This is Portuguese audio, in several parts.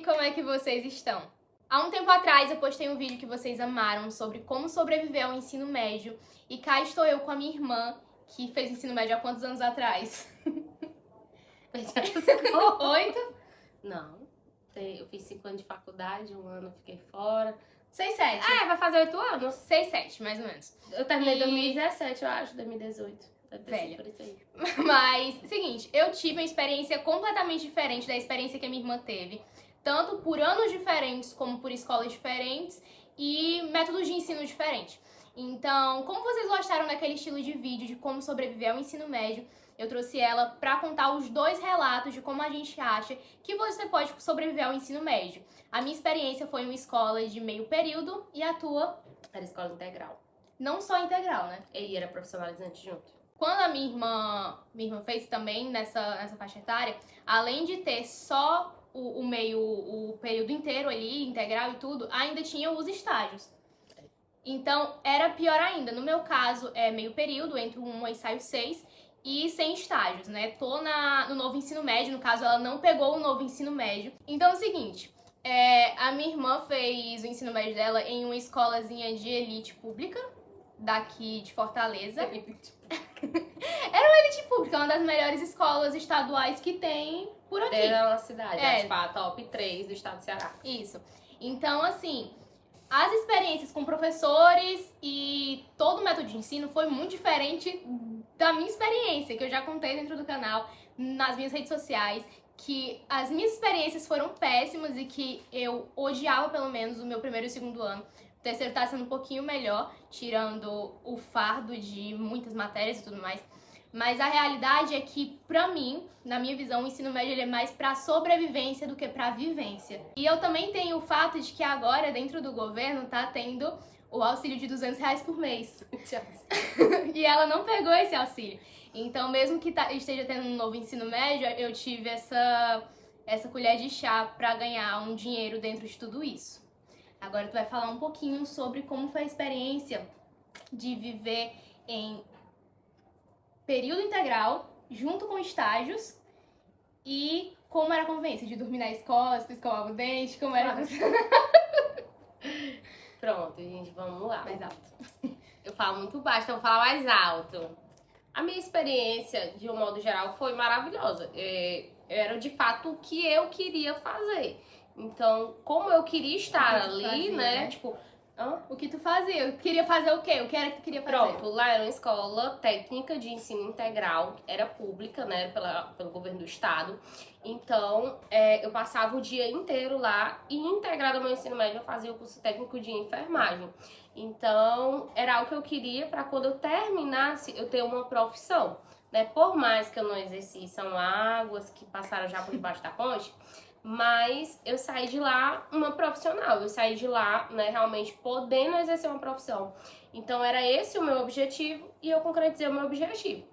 como é que vocês estão? Há um tempo atrás eu postei um vídeo que vocês amaram sobre como sobreviver ao ensino médio e cá estou eu com a minha irmã, que fez ensino médio há quantos anos atrás? Você falou 8? Não, eu fiz 5 anos de faculdade, 1 ano fiquei fora. 6, 7. Vai fazer 8 anos. 6, 7, mais ou menos. Eu terminei em 2017, eu acho, 2018. Deve ter Velha. sido por isso aí. Mas, seguinte, eu tive uma experiência completamente diferente da experiência que a minha irmã teve. Tanto por anos diferentes, como por escolas diferentes e métodos de ensino diferentes. Então, como vocês gostaram daquele estilo de vídeo de como sobreviver ao ensino médio, eu trouxe ela pra contar os dois relatos de como a gente acha que você pode sobreviver ao ensino médio. A minha experiência foi em uma escola de meio período e a tua? Era escola integral. Não só integral, né? E era profissionalizante junto. Quando a minha irmã fez também nessa faixa etária, além de ter só o período inteiro ali, integral e tudo, ainda tinha os estágios. Então, era pior ainda. No meu caso, é meio período, entre 1 e saio 6, e sem estágios, né? Tô no novo ensino médio, no caso, ela não pegou o novo ensino médio. Então, é o seguinte, a minha irmã fez o ensino médio dela em uma escolazinha de elite pública, daqui de Fortaleza. Era uma elite pública, uma das melhores escolas estaduais que tem por aqui. Era na cidade, tipo a top 3 do estado do Ceará. Isso. Então, assim, as experiências com professores e todo o método de ensino foi muito diferente da minha experiência, que eu já contei dentro do canal, nas minhas redes sociais, que as minhas experiências foram péssimas e que eu odiava pelo menos o meu primeiro e segundo ano. O terceiro tá sendo um pouquinho melhor, tirando o fardo de muitas matérias e tudo mais. Mas a realidade é que, pra mim, na minha visão, o ensino médio ele é mais pra sobrevivência do que pra vivência. E eu também tenho o fato de que agora, dentro do governo, tá tendo o auxílio de R$200 por mês. E ela não pegou esse auxílio. Então, mesmo que esteja tendo um novo ensino médio, eu tive essa colher de chá pra ganhar um dinheiro dentro de tudo isso. Agora tu vai falar um pouquinho sobre como foi a experiência de viver em período integral, junto com estágios, e como era a convivência de dormir na escola, se tu escovava o dente, como era... Pronto, gente, vamos lá. Mais alto. Eu falo muito baixo, então eu vou falar mais alto. A minha experiência, de um modo geral, foi maravilhosa. Era de fato o que eu queria fazer. Então, como eu queria estar ali, fazia, né? Tipo, o que tu fazia? Eu queria fazer o quê? O que era que tu queria fazer? Pronto, lá era uma escola técnica de ensino integral, era pública, né, pelo governo do estado. Então, eu passava o dia inteiro lá e integrado ao meu ensino médio eu fazia o curso técnico de enfermagem. Então, era algo que eu queria para quando eu terminasse eu ter uma profissão, né? Por mais que eu não exerci, são águas que passaram já por debaixo da ponte. Mas eu saí de lá uma profissional, eu saí de lá, né, realmente podendo exercer uma profissão. Então era esse o meu objetivo e eu concretizei o meu objetivo.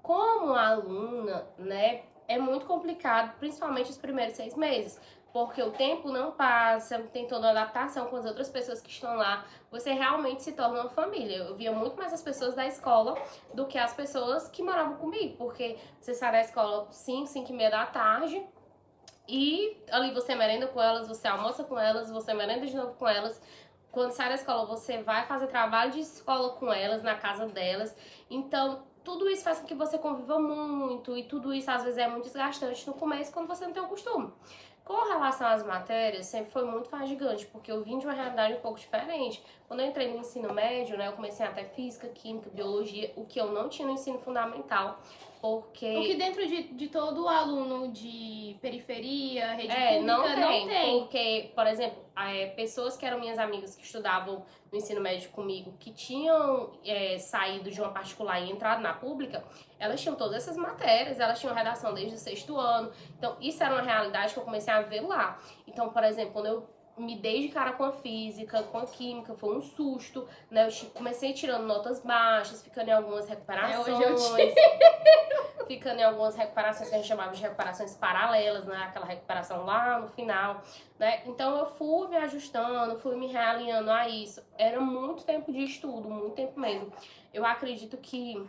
Como aluna, né, é muito complicado, principalmente os primeiros 6 meses, porque o tempo não passa, tem toda a adaptação com as outras pessoas que estão lá, você realmente se torna uma família. Eu via muito mais as pessoas da escola do que as pessoas que moravam comigo, porque você sai da escola 5, 5 e meia da tarde, e ali você merenda com elas, você almoça com elas, você merenda de novo com elas. Quando sai da escola, você vai fazer trabalho de escola com elas, na casa delas. Então, tudo isso faz com que você conviva muito. E tudo isso, às vezes, é muito desgastante no começo, quando você não tem o costume. Com relação às matérias, sempre foi muito fadigante, porque eu vim de uma realidade um pouco diferente. Quando eu entrei no ensino médio, né, eu comecei até física, química, biologia, o que eu não tinha no ensino fundamental. Porque... O que dentro de todo aluno de periferia, rede pública, não tem. Porque, por exemplo, pessoas que eram minhas amigas que estudavam no ensino médio comigo, que tinham saído de uma particular e entrado na pública, elas tinham todas essas matérias, elas tinham redação desde o 6º ano. Então, isso era uma realidade que eu comecei a ver lá. Então, por exemplo, quando eu me dei de cara com a física, com a química, foi um susto, né? Eu comecei tirando notas baixas, ficando em algumas recuperações. Hoje eu ficando em algumas recuperações que a gente chamava de recuperações paralelas, né? Aquela recuperação lá no final, né? Então eu fui me ajustando, fui me realinhando a isso. Era muito tempo de estudo, muito tempo mesmo. Eu acredito que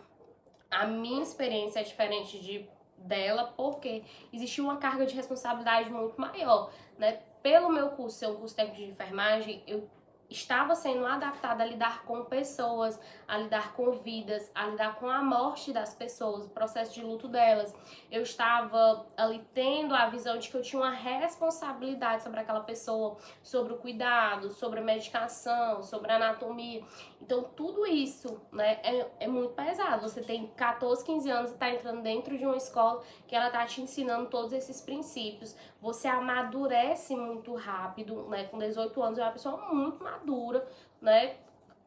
a minha experiência é diferente de dela, porque existia uma carga de responsabilidade muito maior, né? Pelo meu curso ser um curso técnico de enfermagem, eu estava sendo adaptada a lidar com pessoas, a lidar com vidas, a lidar com a morte das pessoas, o processo de luto delas. Eu estava ali tendo a visão de que eu tinha uma responsabilidade sobre aquela pessoa, sobre o cuidado, sobre a medicação, sobre a anatomia. Então, tudo isso, né, é muito pesado. Você tem 14, 15 anos e está entrando dentro de uma escola que ela está te ensinando todos esses princípios. Você amadurece muito rápido, né? Com 18 anos, eu era uma pessoa muito madura, né?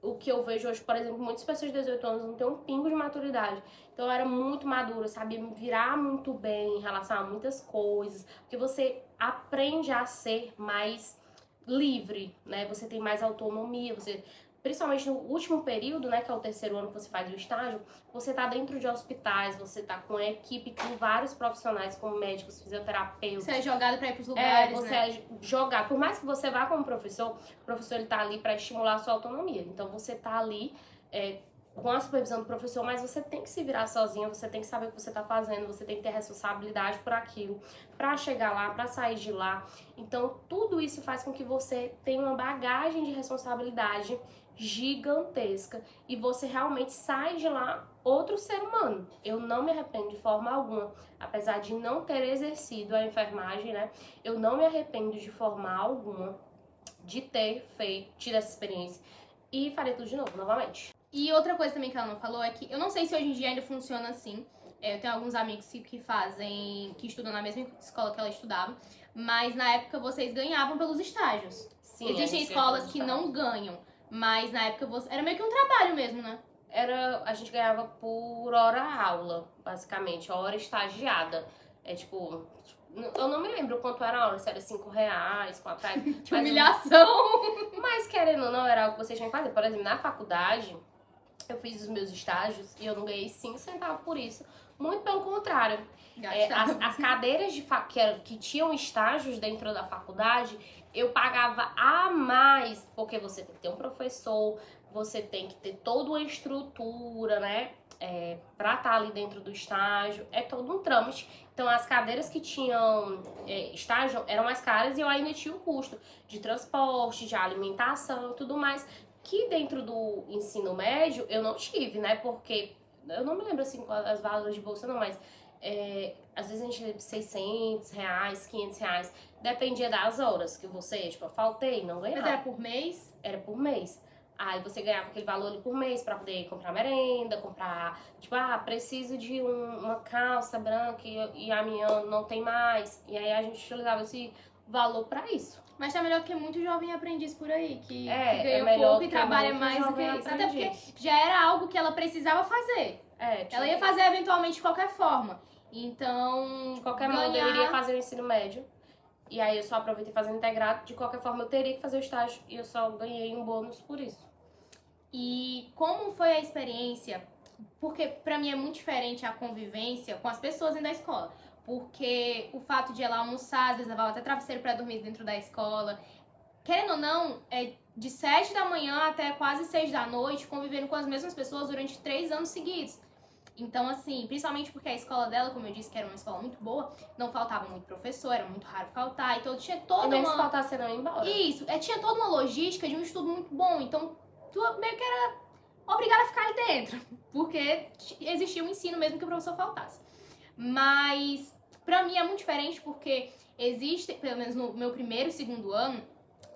O que eu vejo hoje, por exemplo, muitas pessoas de 18 anos não têm um pingo de maturidade. Então eu era muito madura, sabia me virar muito bem em relação a muitas coisas, porque você aprende a ser mais livre, né? Você tem mais autonomia, você principalmente no último período, né, que é o terceiro ano que você faz o estágio, você tá dentro de hospitais, você tá com a equipe, com vários profissionais, como médicos, fisioterapeutas. Você é jogado pra ir pros lugares, você né? é jogar. Por mais que você vá como professor, o professor ele tá ali para estimular a sua autonomia. Então você tá ali com a supervisão do professor, mas você tem que se virar sozinha, você tem que saber o que você tá fazendo, você tem que ter responsabilidade por aquilo, para chegar lá, para sair de lá. Então tudo isso faz com que você tenha uma bagagem de responsabilidade gigantesca e você realmente sai de lá outro ser humano. Eu não me arrependo de forma alguma, apesar de não ter exercido a enfermagem, né? Eu não me arrependo de forma alguma de ter tido essa experiência e farei tudo de novo, novamente. E outra coisa também que ela não falou é que eu não sei se hoje em dia ainda funciona assim. Eu tenho alguns amigos que estudam na mesma escola que ela estudava, mas na época vocês ganhavam pelos estágios. Sim, Existem escolas que não ganham, mas na época era meio que um trabalho mesmo, né? A gente ganhava por hora aula, basicamente, hora estagiada. É tipo, eu não me lembro quanto era a hora, se era R$5, R$4. Que humilhação! Mas querendo ou não, era algo que você tinha que fazer. Por exemplo, na faculdade, eu fiz os meus estágios e eu não ganhei 5 centavos por isso. Muito pelo contrário. As cadeiras que tinham estágios dentro da faculdade, eu pagava a mais, porque você tem que ter um professor, você tem que ter toda uma estrutura, né? Pra estar ali dentro do estágio, é todo um trâmite. Então as cadeiras que tinham estágio eram mais caras e eu ainda tinha o custo de transporte, de alimentação e tudo mais, que dentro do ensino médio eu não tive, né? Porque eu não me lembro assim as valores de bolsa não, mas às vezes a gente teve R$600, R$500, dependia das horas que você, tipo, eu faltei, não ganhava. Mas era por mês? Era por mês. Aí você ganhava aquele valor ali por mês pra poder comprar merenda, comprar, tipo, preciso de uma calça branca e a minha não tem mais. E aí a gente utilizava esse valor pra isso. Mas tá melhor que muito jovem aprendiz por aí, que ganha melhor pouco e trabalha mais do que isso. Até porque já era algo que ela precisava fazer. Ela ia fazer eventualmente de qualquer forma. Então, de qualquer modo, eu iria fazer o ensino médio. E aí eu só aproveitei fazendo integrado. De qualquer forma, eu teria que fazer o estágio e eu só ganhei um bônus por isso. E como foi a experiência? Porque pra mim é muito diferente a convivência com as pessoas dentro da escola. Porque o fato de ela almoçar, às vezes levava até travesseiro pra dormir dentro da escola. Querendo ou não, é de 7 da manhã até quase 6 da noite, convivendo com as mesmas pessoas durante 3 anos seguidos. Então, assim, principalmente porque a escola dela, como eu disse, que era uma escola muito boa, não faltava muito professor, era muito raro faltar, então tinha toda e mesmo se faltar, você não ia embora. Isso, tinha toda uma logística de um estudo muito bom, então tu meio que era obrigada a ficar ali dentro, porque existia um ensino mesmo que o professor faltasse. Mas, pra mim é muito diferente porque existe, pelo menos no meu primeiro e segundo ano,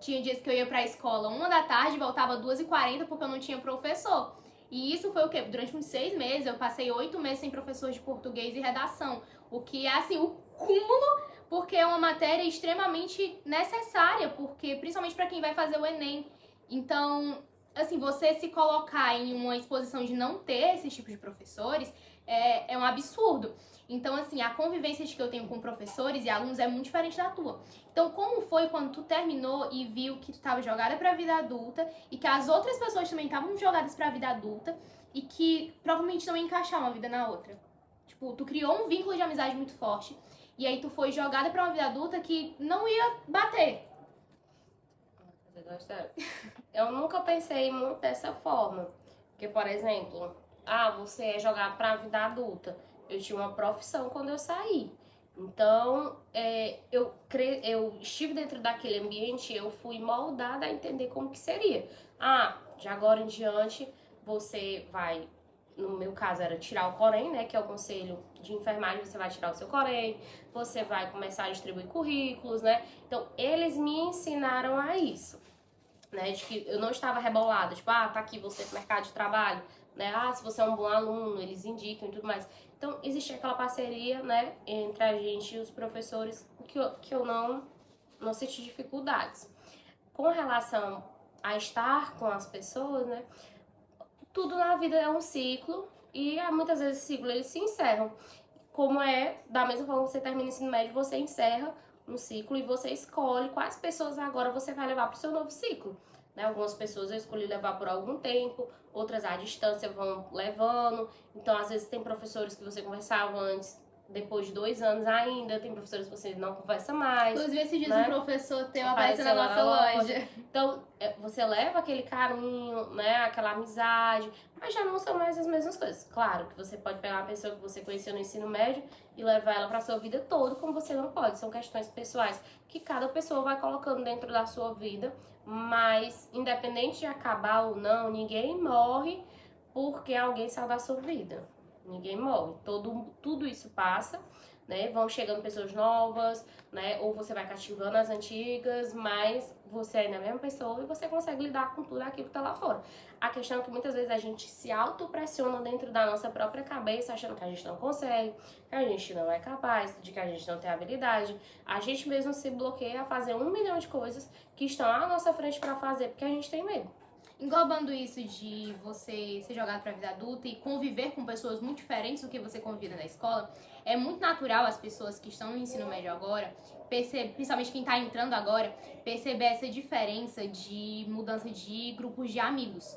tinha dias que eu ia pra escola 1 da tarde e voltava 2h40 porque eu não tinha professor. E isso foi o quê? Durante uns 6 meses, eu passei 8 meses sem professor de português e redação. O que é, assim, o cúmulo, porque é uma matéria extremamente necessária, porque principalmente para quem vai fazer o Enem. Então, assim, você se colocar em uma exposição de não ter esse tipo de professores é um absurdo. Então, assim, a convivência que eu tenho com professores e alunos é muito diferente da tua. Então, como foi quando tu terminou e viu que tu estava jogada pra vida adulta e que as outras pessoas também estavam jogadas pra vida adulta e que provavelmente não ia encaixar uma vida na outra? Tipo, tu criou um vínculo de amizade muito forte e aí tu foi jogada pra uma vida adulta que não ia bater. Eu nunca pensei muito dessa forma. Porque, por exemplo, você é jogado pra vida adulta. eu tinha uma profissão quando eu saí. Então, eu estive dentro daquele ambiente, eu fui moldada a entender como que seria. Ah, de agora em diante, você vai, no meu caso era tirar o Corém, né, que é o conselho de enfermagem, você vai tirar o seu Corém, você vai começar a distribuir currículos, né? Então, eles me ensinaram a isso, né, de que eu não estava rebolada, tipo, tá aqui você pro mercado de trabalho, né, se você é um bom aluno, eles indicam e tudo mais. Então, existia aquela parceria, né, entre a gente e os professores, que eu não senti dificuldades. Com relação a estar com as pessoas, né, tudo na vida é um ciclo e muitas vezes esse ciclo eles se encerram. Como da mesma forma que você termina o ensino médio, você encerra um ciclo e você escolhe quais pessoas agora você vai levar para o seu novo ciclo. Né? Algumas pessoas eu escolhi levar por algum tempo, outras à distância vão levando. Então, às vezes, tem professores que você conversava antes, depois de 2 anos ainda, tem professores que você não conversa mais. Inclusive, esses dias né? um professor teu apareceu na nossa loja. Então, você leva aquele carinho, né, aquela amizade, mas já não são mais as mesmas coisas. Claro que você pode pegar uma pessoa que você conheceu no ensino médio e levar ela para sua vida toda, como você não pode. São questões pessoais que cada pessoa vai colocando dentro da sua vida, mas independente de acabar ou não, ninguém morre porque alguém saiu da sua vida. Ninguém morre. Tudo isso passa, né? Vão chegando pessoas novas, né? Ou você vai cativando as antigas, mas você ainda é a mesma pessoa e você consegue lidar com tudo aquilo que tá lá fora. A questão é que muitas vezes a gente se autopressiona dentro da nossa própria cabeça, achando que a gente não consegue, que a gente não é capaz, de que a gente não tem habilidade. A gente mesmo se bloqueia a fazer 1 milhão de coisas que estão à nossa frente para fazer, porque a gente tem medo. Englobando isso de você ser jogado para a vida adulta e conviver com pessoas muito diferentes do que você convive na escola, é muito natural as pessoas que estão no ensino médio agora, principalmente quem está entrando agora, perceber essa diferença de mudança de grupos de amigos.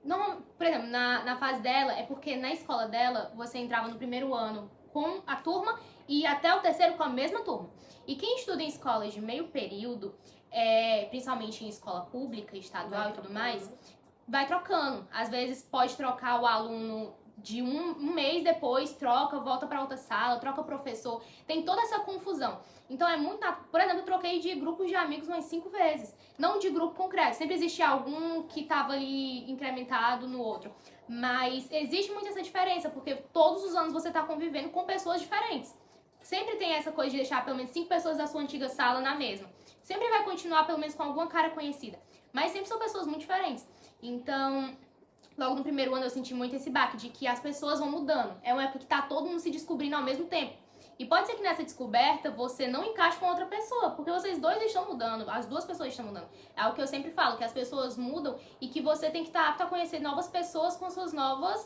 Não, por exemplo, na fase dela, é porque na escola dela, você entrava no primeiro ano com a turma e até o terceiro com a mesma turma. E quem estuda em escolas de meio período, principalmente em escola pública, estadual e tudo mais, vai trocando. Às vezes pode trocar o aluno de um mês depois, troca, volta para outra sala, troca professor. Tem toda essa confusão. Então é muito... Por exemplo, eu troquei de grupos de amigos umas 5 vezes. Não de grupo concreto. Sempre existia algum que estava ali incrementado no outro. Mas existe muito essa diferença, porque todos os anos você está convivendo com pessoas diferentes. Sempre tem essa coisa de deixar pelo menos 5 pessoas da sua antiga sala na mesma. Sempre vai continuar pelo menos com alguma cara conhecida. Mas sempre são pessoas muito diferentes. Então, logo no primeiro ano eu senti muito esse baque de que as pessoas vão mudando. É uma época que tá todo mundo se descobrindo ao mesmo tempo. E pode ser que nessa descoberta você não encaixe com outra pessoa, porque vocês dois estão mudando, as duas pessoas estão mudando. É algo que eu sempre falo, que as pessoas mudam e que você tem que estar apto a conhecer novas pessoas com suas novas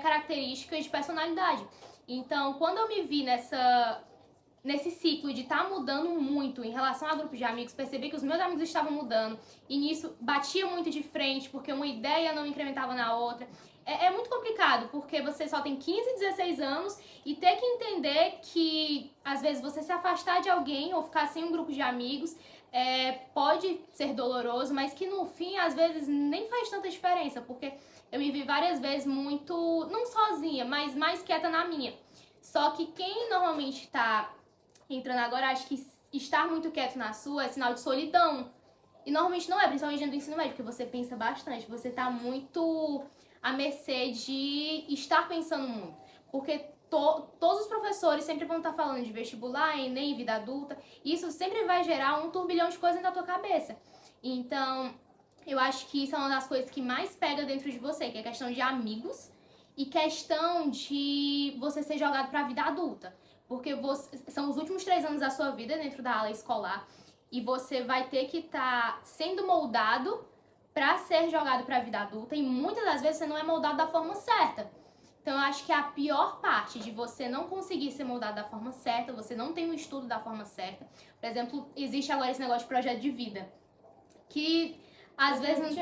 características de personalidade. Então, quando eu me vi nesse ciclo de estar mudando muito em relação a grupos de amigos, percebi que os meus amigos estavam mudando e nisso batia muito de frente porque uma ideia não incrementava na outra. É muito complicado porque você só tem 15, 16 anos e ter que entender que às vezes você se afastar de alguém ou ficar sem um grupo de amigos pode ser doloroso, mas que no fim às vezes nem faz tanta diferença, porque eu me vi várias vezes muito, não sozinha, mas mais quieta na minha. Só que quem normalmente tá entrando agora, acho que estar muito quieto na sua é sinal de solidão. E normalmente não é, principalmente dentro do ensino médio, porque você pensa bastante, você tá muito à mercê de estar pensando muito. Porque todos os professores sempre vão estar falando de vestibular, Enem, vida adulta, e isso sempre vai gerar um turbilhão de coisas na tua cabeça. Então, eu acho que isso é uma das coisas que mais pega dentro de você, que é a questão de amigos e questão de você ser jogado pra vida adulta. Porque são os últimos 3 anos da sua vida dentro da aula escolar e você vai ter que estar sendo moldado para ser jogado para a vida adulta e muitas das vezes você não é moldado da forma certa. Então eu acho que a pior parte de você não conseguir ser moldado da forma certa, você não tem um estudo da forma certa. Por exemplo, existe agora esse negócio de projeto de vida, que às vezes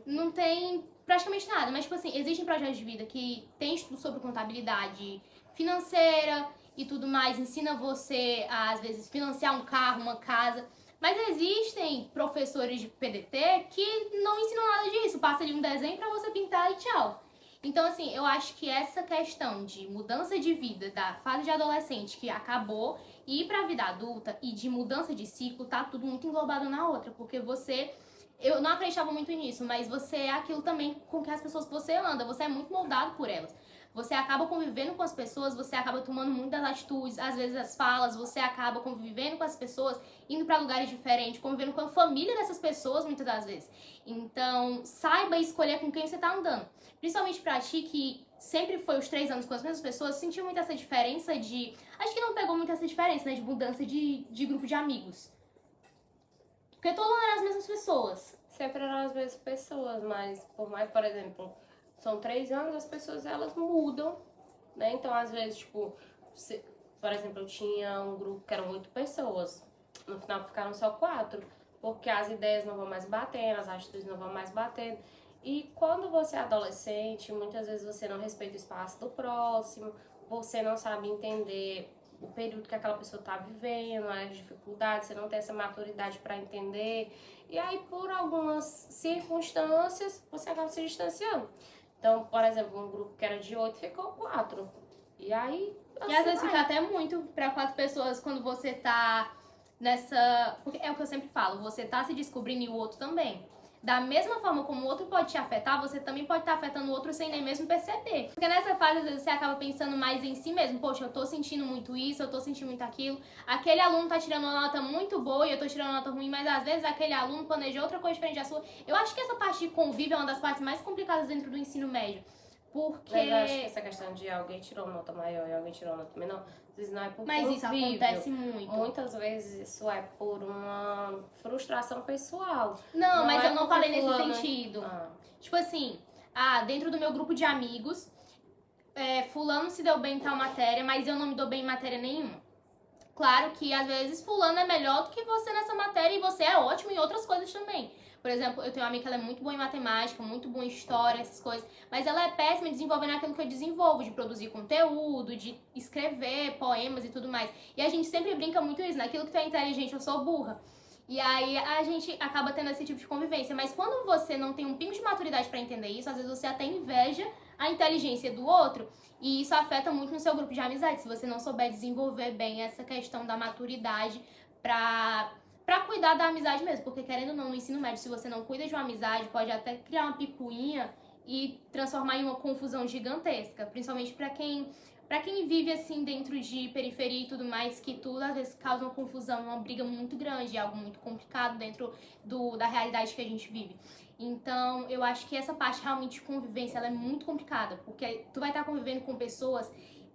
não tem praticamente nada, mas tipo assim, existem projetos de vida que tem estudo sobre contabilidade financeira e tudo mais, ensina você a, às vezes, financiar um carro, uma casa. Mas existem professores de PDT que não ensinam nada disso. Passa ali um desenho pra você pintar e tchau. Então, assim, eu acho que essa questão de mudança de vida da fase de adolescente que acabou e ir pra vida adulta e de mudança de ciclo, tá tudo muito englobado na outra, porque você. Eu não acreditava muito nisso, mas você é aquilo também com que as pessoas que você anda, você é muito moldado por elas. Você acaba convivendo com as pessoas, você acaba tomando muitas atitudes, às vezes as falas, você acaba convivendo com as pessoas, indo pra lugares diferentes, convivendo com a família dessas pessoas muitas das vezes. Então, saiba escolher com quem você tá andando. Principalmente pra ti, que sempre foi os 3 anos com as mesmas pessoas, sentiu muito essa diferença de... Acho que não pegou muito essa diferença, né? De mudança de grupo de amigos. Porque todo mundo era as mesmas pessoas. Sempre eram as mesmas pessoas, mas por mais, por exemplo, são 3 anos, as pessoas elas mudam, né? Então, às vezes, tipo, por exemplo, eu tinha um grupo que eram 8 pessoas, no final ficaram só 4, porque as ideias não vão mais batendo, as atitudes não vão mais batendo. E quando você é adolescente, muitas vezes você não respeita o espaço do próximo, você não sabe entender o período que aquela pessoa está vivendo, as dificuldades, você não tem essa maturidade para entender. E aí, por algumas circunstâncias, você acaba se distanciando. Então, por exemplo, um grupo que era de 8 ficou 4. E aí, E às vezes fica até muito pra 4 pessoas quando você tá nessa... Porque é o que eu sempre falo, você tá se descobrindo e o outro também. Da mesma forma como o outro pode te afetar, você também pode estar afetando o outro sem nem mesmo perceber. Porque nessa fase, às vezes, você acaba pensando mais em si mesmo. Poxa, eu tô sentindo muito isso, eu tô sentindo muito aquilo. Aquele aluno tá tirando uma nota muito boa e eu tô tirando uma nota ruim, mas às vezes aquele aluno planejou outra coisa diferente da sua. Eu acho que essa parte de convívio é uma das partes mais complicadas dentro do ensino médio. Porque... Mas eu acho que essa questão de alguém tirou uma nota maior e alguém tirou uma nota menor, às vezes não é por Mas convívio. isso acontece muito. Muitas vezes isso é por uma frustração pessoal. Não, mas é eu não porque falei nesse fulano- sentido. Ah, Tipo assim, dentro do meu grupo de amigos, fulano se deu bem em tal matéria, mas eu não me dou bem em matéria nenhuma. Claro que às vezes fulano é melhor do que você nessa matéria e você é ótimo em outras coisas também. Por exemplo, eu tenho uma amiga que ela é muito boa em matemática, muito boa em história, essas coisas, mas ela é péssima em desenvolver aquilo que eu desenvolvo, de produzir conteúdo, de escrever poemas e tudo mais. E a gente sempre brinca muito isso, naquilo que tu é inteligente, eu sou burra. E aí a gente acaba tendo esse tipo de convivência. Mas quando você não tem um pingo de maturidade pra entender isso, às vezes você até inveja a inteligência do outro. E isso afeta muito no seu grupo de amizade, se você não souber desenvolver bem essa questão da maturidade pra cuidar da amizade mesmo. Porque querendo ou não, no ensino médio, se você não cuida de uma amizade, pode até criar uma picuinha e transformar em uma confusão gigantesca. Principalmente pra quem vive assim dentro de periferia e tudo mais, que tudo às vezes causa uma confusão, uma briga muito grande, algo muito complicado dentro da realidade que a gente vive. Então, eu acho que essa parte realmente de convivência, ela é muito complicada, porque tu vai estar convivendo com pessoas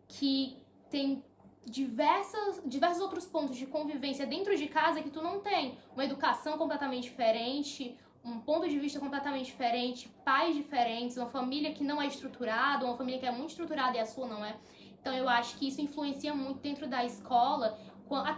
que têm diversos outros pontos de convivência dentro de casa que tu não tem. Uma educação completamente diferente, um ponto de vista completamente diferente, pais diferentes, uma família que não é estruturada, uma família que é muito estruturada e a sua não é. Então eu acho que isso influencia muito dentro da escola,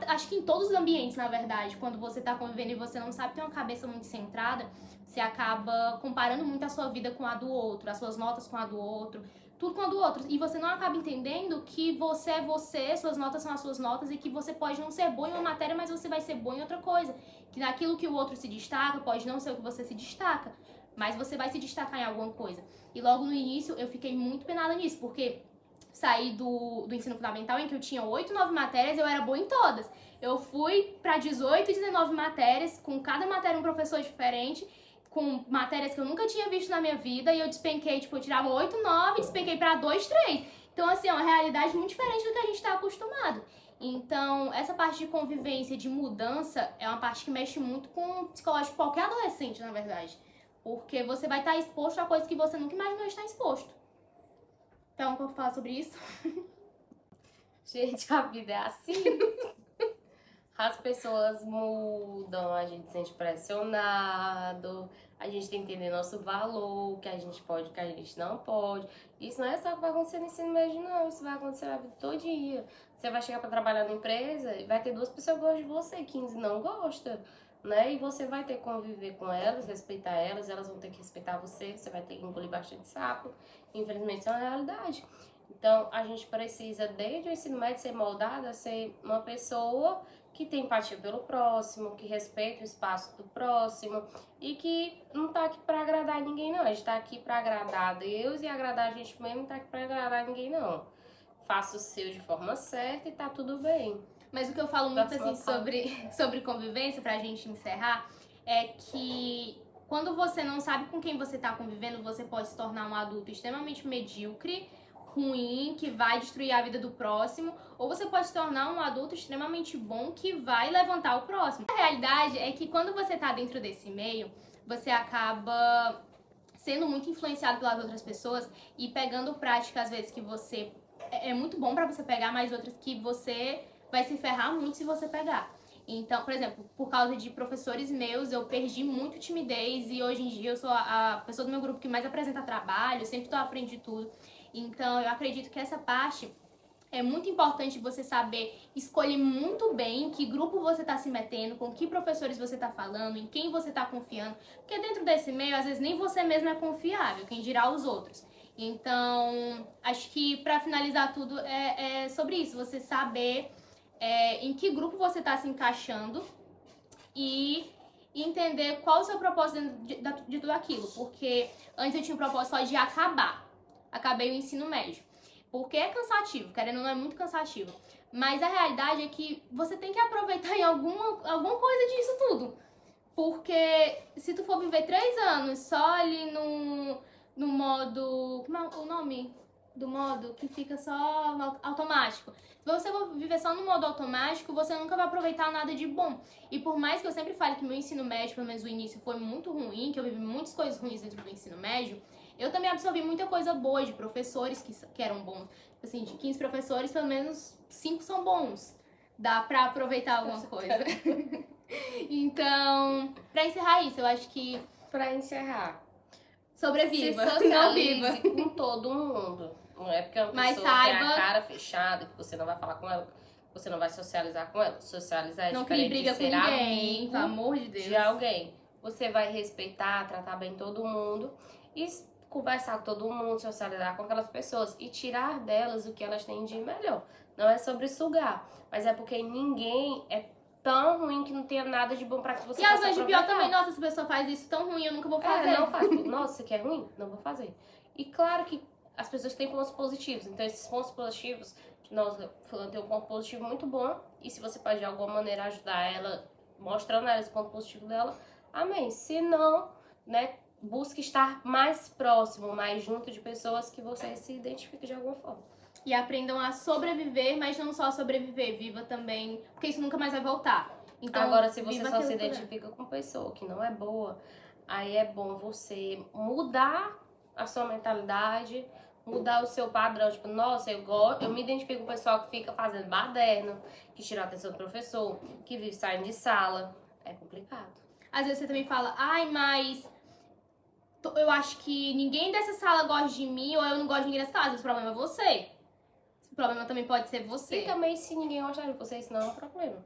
acho que em todos os ambientes, na verdade, quando você tá convivendo e você não sabe ter uma cabeça muito centrada, você acaba comparando muito a sua vida com a do outro, as suas notas com a do outro, tudo com a do outro. E você não acaba entendendo que você é você, suas notas são as suas notas e que você pode não ser bom em uma matéria, mas você vai ser bom em outra coisa. Que naquilo que o outro se destaca, pode não ser o que você se destaca, mas você vai se destacar em alguma coisa. E logo no início eu fiquei muito penada nisso, porque saí do ensino fundamental em que eu tinha 8, 9 matérias, eu era boa em todas. Eu fui para 18, 19 matérias, com cada matéria um professor diferente, com matérias que eu nunca tinha visto na minha vida, e eu despenquei, tipo, eu tirava 8, 9, despenquei para 2, 3. Então, assim, é uma realidade muito diferente do que a gente tá acostumado. Então, essa parte de convivência, de mudança, é uma parte que mexe muito com o psicológico de qualquer adolescente, na verdade. Porque você vai estar exposto a coisas que você nunca imaginou estar exposto. Então, quando falar sobre isso... gente, a vida é assim. As pessoas mudam, a gente se sente pressionado, a gente tem que entender nosso valor, o que a gente pode, o que a gente não pode. Isso não é só o que vai acontecer no ensino médio, não. Isso vai acontecer a vida todo dia. Você vai chegar para trabalhar na empresa e vai ter 2 pessoas que gostam de você, 15 não gostam, né? E você vai ter que conviver com elas, respeitar elas vão ter que respeitar você, você vai ter que engolir bastante sapo. Infelizmente, isso é uma realidade. Então, a gente precisa, desde o ensino médio, ser moldada a ser uma pessoa que tem empatia pelo próximo, que respeita o espaço do próximo e que não tá aqui pra agradar ninguém, não. A gente tá aqui pra agradar a Deus e agradar a gente mesmo, não tá aqui pra agradar ninguém, não. Faça o seu de forma certa e tá tudo bem. Mas o que eu falo muito assim sobre convivência, pra gente encerrar, é que quando você não sabe com quem você tá convivendo, você pode se tornar um adulto extremamente medíocre, ruim, que vai destruir a vida do próximo, ou você pode se tornar um adulto extremamente bom que vai levantar o próximo. A realidade é que quando você tá dentro desse meio, você acaba sendo muito influenciado pelas outras pessoas e pegando práticas, às vezes, que você é muito bom pra você pegar, mas outras que você vai se ferrar muito se você pegar. Então, por exemplo, por causa de professores meus, eu perdi muito timidez e hoje em dia eu sou a pessoa do meu grupo que mais apresenta trabalho, sempre tô à frente de tudo. Então, eu acredito que essa parte é muito importante você saber escolher muito bem em que grupo você tá se metendo, com que professores você tá falando, em quem você tá confiando. Porque dentro desse meio, às vezes, nem você mesmo é confiável, quem dirá os outros. Então, acho que pra finalizar tudo é sobre isso, você saber em que grupo você tá se encaixando e entender qual o seu propósito dentro de tudo aquilo. Porque antes eu tinha um propósito só de acabar. Acabei o ensino médio. Porque é cansativo, querendo ou não, é muito cansativo. Mas a realidade é que você tem que aproveitar em alguma coisa disso tudo. Porque se tu for viver 3 anos só ali no modo... Como é o nome do modo que fica só no automático? Se você for viver só no modo automático, você nunca vai aproveitar nada de bom. E por mais que eu sempre fale que meu ensino médio, pelo menos o início, foi muito ruim, que eu vivi muitas coisas ruins dentro do ensino médio, eu também absorvi muita coisa boa de professores que eram bons. Tipo assim, de 15 professores, pelo menos 5 são bons. Dá pra aproveitar alguma coisa. Então, pra encerrar isso, eu acho que... Pra encerrar, Sobreviva, se não viva. socialize com todo mundo. Não é porque uma Mas pessoa tem saiba- a cara fechada que você não vai falar com ela, que você não vai socializar com ela. Socializar é Não crie diferente briga de com ser ninguém, amigo pelo amor de Deus. de alguém. Você vai respeitar, tratar bem todo mundo e conversar com todo mundo, socializar com aquelas pessoas e tirar delas o que elas têm de melhor. Não é sobre sugar, mas é porque ninguém é tão ruim que não tenha nada de bom pra que você E às possa vezes de pior aproveitar. também, nossa, essa pessoa faz isso tão ruim, eu nunca vou fazer. Não faz. Nossa, você quer ruim? Não vou fazer. E claro que as pessoas têm pontos positivos. Então, esses pontos positivos, nossa, fulano tem um ponto positivo muito bom. E se você pode de alguma maneira ajudar ela, mostrando a ela esse ponto positivo dela, amém. Se não, né, busque estar mais próximo, mais junto de pessoas que você se identifique de alguma forma. E aprendam a sobreviver, mas não só sobreviver, viva também, porque isso nunca mais vai voltar. Então, agora, se você viva só se aquilo que der. identifica com pessoa que não é boa, aí é bom você mudar a sua mentalidade, mudar o seu padrão. Tipo, nossa, eu me identifico com o pessoal que fica fazendo baderno, que tira a atenção do professor, que vive saindo de sala. É complicado. Às vezes você também fala, ai, mas eu acho que ninguém dessa sala gosta de mim, ou eu não gosto de ninguém dessa sala. Às vezes o problema é você. O problema também pode ser você. E também, se ninguém gostar de você, isso não é um problema.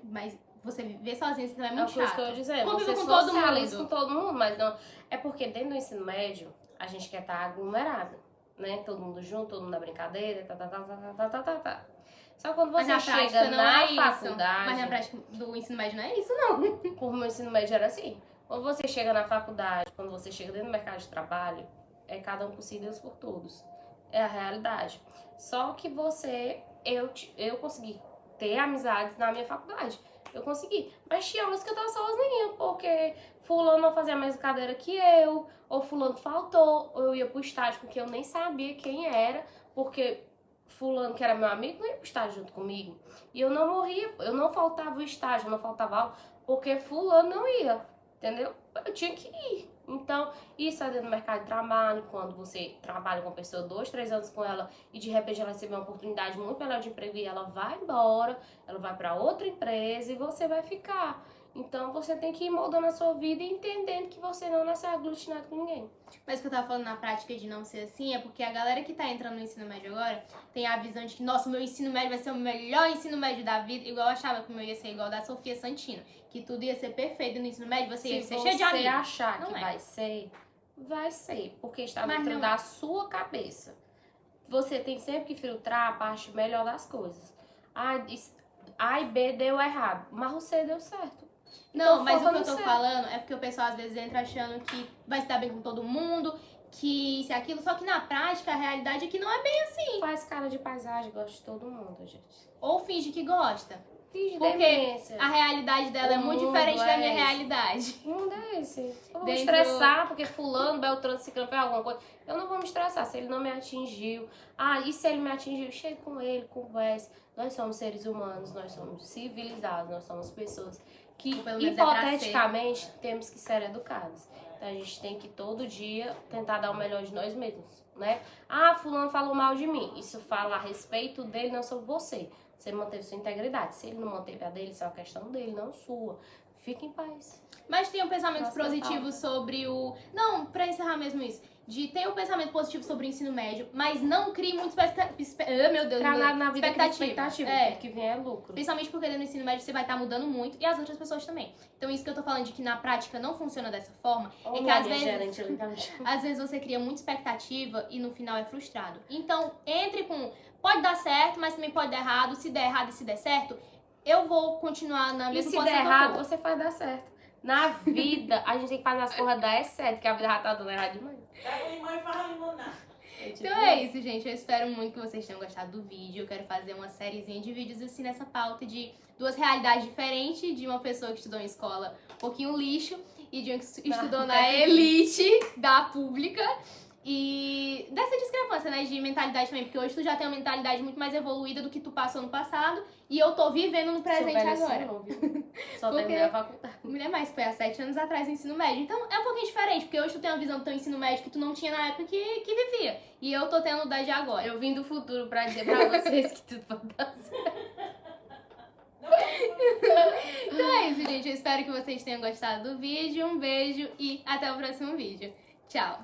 Mas você viver sozinho, isso também é É muito o que eu chato. estou dizendo. Conviva Você com todo socializa mundo. com todo mundo, mas não. É porque dentro do ensino médio, a gente quer estar aglomerado, né? Todo mundo junto, todo mundo na brincadeira, tá. Só quando Mas você na chega prática não na é isso. faculdade. Mas na prática do ensino médio não é isso, não. Por meu ensino médio era assim. Quando você chega na faculdade, quando você chega dentro do mercado de trabalho, é cada um por si, Deus por todos. É a realidade. Só que eu consegui ter amizades na minha faculdade. Eu consegui. Mas tinha aulas que eu tava sozinha, porque fulano não fazia a mesma cadeira que eu, ou fulano faltou, ou eu ia pro estágio porque eu nem sabia quem era, porque fulano, que era meu amigo, não ia pro estágio junto comigo. E eu não morria, eu não faltava o estágio, eu não faltava aula, porque fulano não ia, entendeu? Eu tinha que ir. Então, isso é dentro do mercado de trabalho, quando você trabalha com uma pessoa 2, 3 anos com ela e de repente ela recebe uma oportunidade muito melhor de emprego e ela vai embora, ela vai para outra empresa e você vai ficar. Então, você tem que ir moldando a sua vida e entendendo que você não nasceu aglutinado com ninguém. Mas o que eu tava falando na prática de não ser assim é porque a galera que tá entrando no ensino médio agora tem a visão de que, nossa, o meu ensino médio vai ser o melhor ensino médio da vida, igual eu achava que o meu ia ser igual da Sofia Santino, que tudo ia ser perfeito no ensino médio, você ia ser cheio de amigos. Se você achar Não que é. vai ser, porque está Mas dentro não da é. sua cabeça. Você tem sempre que filtrar a parte melhor das coisas. A e B deu errado, mas o C deu certo. Não, Então, mas o foca que eu no tô C. falando é porque o pessoal às vezes entra achando que vai se dar bem com todo mundo, que isso e aquilo, só que na prática a realidade é que não é bem assim. Faz cara de paisagem, gosta de todo mundo, gente. Ou finge que gosta. Finge Porque demência. a realidade dela é O muito mundo diferente da é minha esse. realidade. O mundo é esse. Eu vou me Dentro- estressar porque fulano, Beltrano, Ciclano fez alguma coisa. Eu não vou me estressar se ele não me atingiu. Ah, e se ele me atingiu? Chega com ele, converse. Nós somos seres humanos, nós somos civilizados, nós somos pessoas que, Ou pelo menos é pra hipoteticamente, temos que ser educadas. Então a gente tem que todo dia tentar dar o melhor de nós mesmos, né? Ah, fulano falou mal de mim. Isso fala a respeito dele, não sobre você. Você manteve sua integridade. Se ele não manteve a dele, isso é uma questão dele, não sua. Fique em paz. Mas tem um pensamento Nossa, positivo sobre o... Não, pra encerrar mesmo isso. De ter um pensamento positivo sobre o ensino médio, mas não crie muito meu Deus, Pra nada na vida cria expectativa. É. O que vem é lucro. Principalmente porque no ensino médio você vai estar mudando muito e as outras pessoas também. Então isso que eu tô falando de que na prática não funciona dessa forma, é que às vezes você cria muita expectativa e no final é frustrado. Então entre com, pode dar certo, mas também pode dar errado. Se der errado e se der certo, eu vou continuar na E mesma se posição der que eu errado, tô. você faz dar certo. Na vida, a gente tem que fazer as porras dar certo, que a vida já tá dando errado demais. Pega o limão e faz a limonada. Então é isso, gente. Eu espero muito que vocês tenham gostado do vídeo. Eu quero fazer uma sériezinha de vídeos assim nessa pauta de duas realidades diferentes, de uma pessoa que estudou em escola um pouquinho lixo e de uma que estudou na elite da pública. E dessa discrepância, né, de mentalidade também, porque hoje tu já tem uma mentalidade muito mais evoluída do que tu passou no passado e eu tô vivendo no presente agora. Não, viu? Só Porque- terminei a faculdade. Mulher, mas foi há 7 anos atrás no ensino médio. Então é um pouquinho diferente, porque hoje tu tem uma visão do teu ensino médio que tu não tinha na época que vivia. E eu tô tendo da de agora. Eu vim do futuro pra dizer pra vocês que tudo vai dar certo. Então é isso, gente. Eu espero que vocês tenham gostado do vídeo. Um beijo e até o próximo vídeo. Tchau!